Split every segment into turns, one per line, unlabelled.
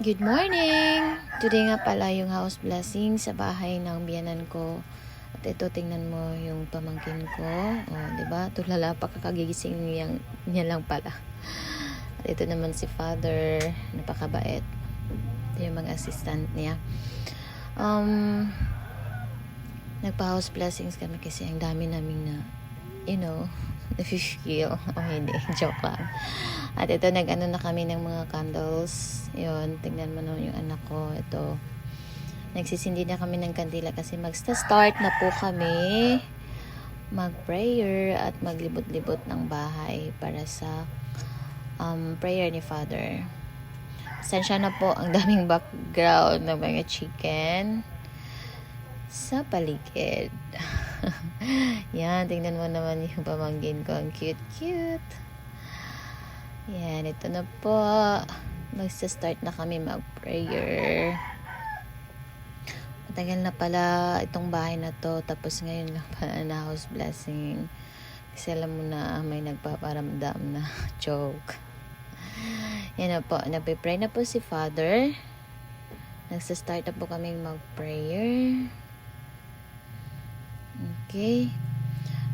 Good morning! Today nga pala yung house blessing sa bahay ng biyanan ko. At ito, tingnan mo yung pamangkin ko. O, diba? Tulala pa kakagigising niya lang pala. At ito naman si Father. Napakabait. Ito yung mga assistant niya. Nagpa-house blessings kami kasi ang dami naming na, na-feel. O hindi, joke lang. At ito, nag-ano na kami ng mga candles. Yun, tingnan mo naman yung anak ko. Ito, nagsisindi na kami ng kandila kasi magsta-start na po kami mag-prayer at maglibot-libot ng bahay para sa prayer ni Father. Sensya na po ang daming background ng mga chicken sa paligid. Yan, tingnan mo naman yung pamangkin ko. Ang cute-cute. Yan, ito na po. Magsa-start na kami mag-prayer. Matagal na pala itong bahay na to. Tapos ngayon lang pala na house blessing. Kasi alam mo na may nagpaparamdam na joke. Yan na po. Nagpipray na po si Father. Nagsa-start na po kami mag-prayer. Okay.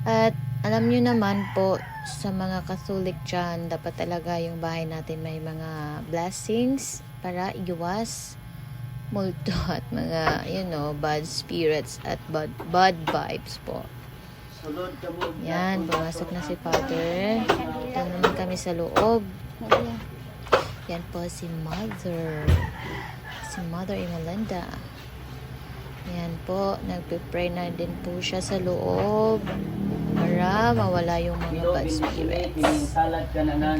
At alam nyo naman po, sa mga Catholic dyan, dapat talaga yung bahay natin may mga blessings para iwas multo at mga, bad spirits at bad vibes po. Yan, pumasok na si Father. Ito naman kami sa loob. Yan po si Mother. Si Mother Imelda. Yan po, nagpipray na din po siya sa loob para mawala yung mga bad spirits.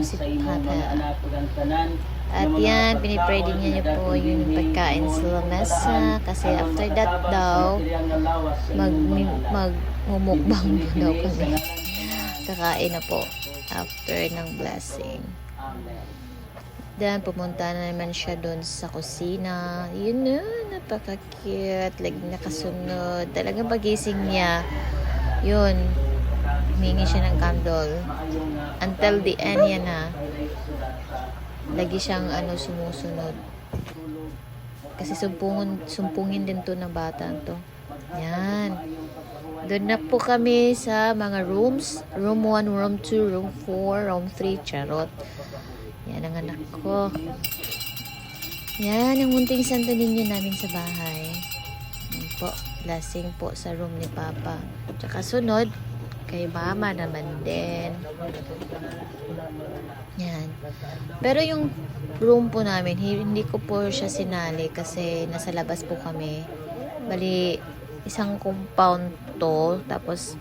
Si Papa. At yan, pinipray din niya po yung pagkain sa lamesa kasi after that daw, magmumukbang daw kami. Kakain na po after ng blessing. Then, pumunta na naman siya doon sa kusina. Yun na, napaka-cute. Like, nakasunod. Talagang pagising niya, yun, humingi siya ng candle. Until the end, yan na. Lagi siyang, sumusunod. Kasi sumpungin din to ng bata to. Yan. Doon na po kami sa mga rooms. Room 1, room 2, room 4, room 3, charot. Yan ang anak ko. Yan ang munting Santo Niño namin sa bahay. Yan po. Blessing po sa room ni Papa. Tsaka sunod, kay Mama naman din. Yan. Pero yung room po namin, hindi ko po siya sinali kasi nasa labas po kami. Bali, isang compound to. Tapos,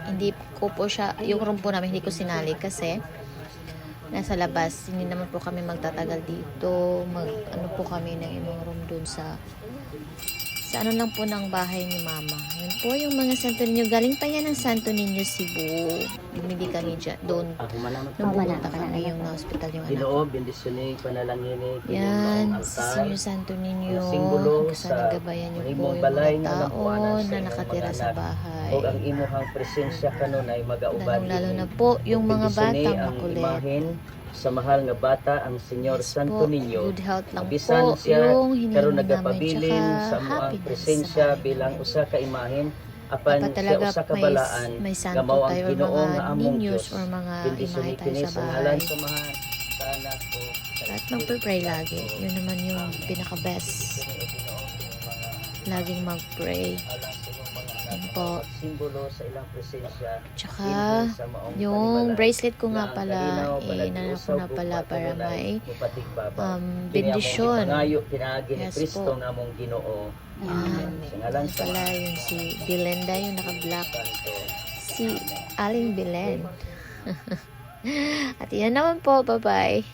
hindi ko po siya, yung room po namin, hindi ko sinali kasi nasa labas, hindi naman po kami magtatagal dito. Ano po kami ng ibang room dun sa ano lang po ng bahay ni Mama. Yun po yung mga Santo Niño. Galing pa yan ng Santo Niño Cebu. Bumili kami dyan doon. Nung pumunta kami yung hospital yung anak.
Ginoo, bendisyonin, panalangin,
yan, yung Santo Niño. Sana gabayan niyo po yung mga tao na nakatira sa bahay.
O ang imuhang presensya kanon ay magaubad.
Lalo na po yung mga batang makulit.
Sa mahal nga bata ang Senyor Santo Niño.
Good health lang
Abisan
po
siya,
yung
karon
hinihingi namin,
nagapabilin
tsaka
sa muang
happiness
presensya
sa bahay.
bilang usa ka imahen apan
Dapat
siya
talaga
usa ka balaan
may
nga
santo
mao ang
tayo or
Ginoo
mga
nga among
ninyos
Dios.
or mga
Bendisyonin
imahe tayo
kini
sa
sa ngalan
bahay.
sa mahal sa anak ko.
At magpipray lagi. Yun naman yung pinaka-best. Laging mag-pray. Yun po.
Simbolo sa ilang presensya.
Tsaka, yung bracelet ko nga pala, inanak ko na pala para may bendisyon.
Pinagi ni
Yes
Kristo
po.
nga mong Ginoo.
Yan.
Sa ngalan
Yun
sa
pala yung si Belenda, yung naka-black. Si Aling Belen. At yan naman po. Bye-bye.